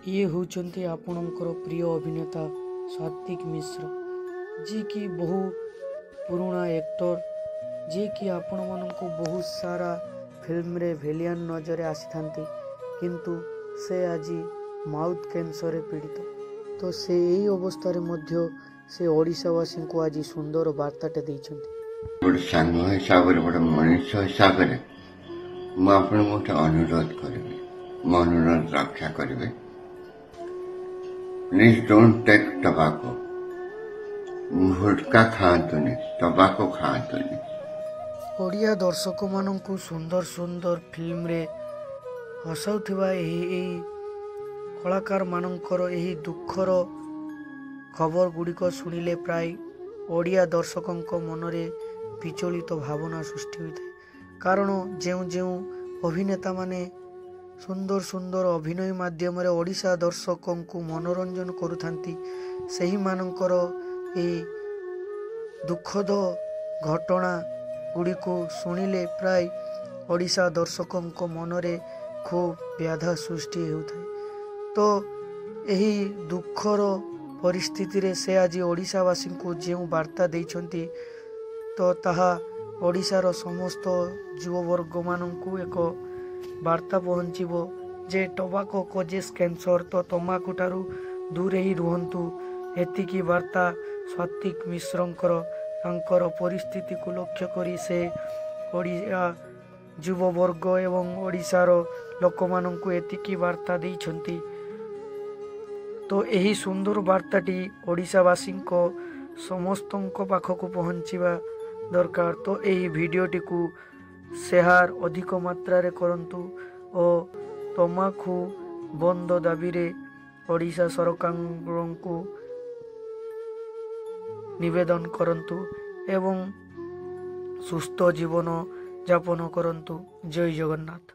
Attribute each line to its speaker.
Speaker 1: ये होचंती आपणकर प्रिय अभिनेता सात्विक मिश्र जी की बहु पुराना एक्टर जी की आपण मानक बहुत सारा फिल्म रे भेलियन नजर आसी थांती किंतु से आज माउथ कैंसर रे पीड़ित तो से यही अवस्था रे मध्य से ओडिशावासी को आज सुंदर वार्ताटे देइछंती।
Speaker 2: गोटे सांग हिसाब से गोटे मनुष्य हिसाब से मुझे गोटे अनुरोध करी मो अनुरोध रक्षा करेंगे please don't take tobacco gutkha खातुनि टबाको खातुनि।
Speaker 1: ओडिया दर्शक मानक सुंदर सुंदर फिल्म रे हसाउथिबा एही कलाकार मानकर एही दुखर खबर गुड़िक शुणिले प्राय ओडिया दर्शकों मनरे विचलित भावना सृष्टि होता है कारण जो जो अभिनेता माने सुंदर सुंदर अभिनय माध्यम रे ओडिशा दर्शकों को मनोरंजन करुथांती सही मानकर ए दुखद घटना गुड़िक शुणिले प्राय ओडिशा दर्शकों मनरे खूब व्याधा सृष्टि होता है। तो यही दुखर परिस्थिति रे से आज ओडिशावासी को जो वार्ता देइछंती तो ताहा ओडिशार समस्त युववर्ग मानू एक वार्ता पहुँचो जे टोबाको कोजेस कैंसर तो तंबाकू ठारू दूर ही रुहंतु एतिकी वार्ता सात्विक मिश्रंकर तांकर परिस्थिति को लक्ष्य करी से ओडिया युववर्ग एवं ओडिशार लोक मानू एतिकी वार्ता देइछंती। तो यही सुंदर वार्ताटी ओडिशावासी को समस्त पाखक पहुँचवा दरकार। तो यही भिडियोटी को शेयर अधिक मात्रा रे करंतु और तंबाकू बंद दाबी रे ओडिशा सरकार को निवेदन करंतु एवं सुस्थ जीवन यापन करंतु। जय जगन्नाथ।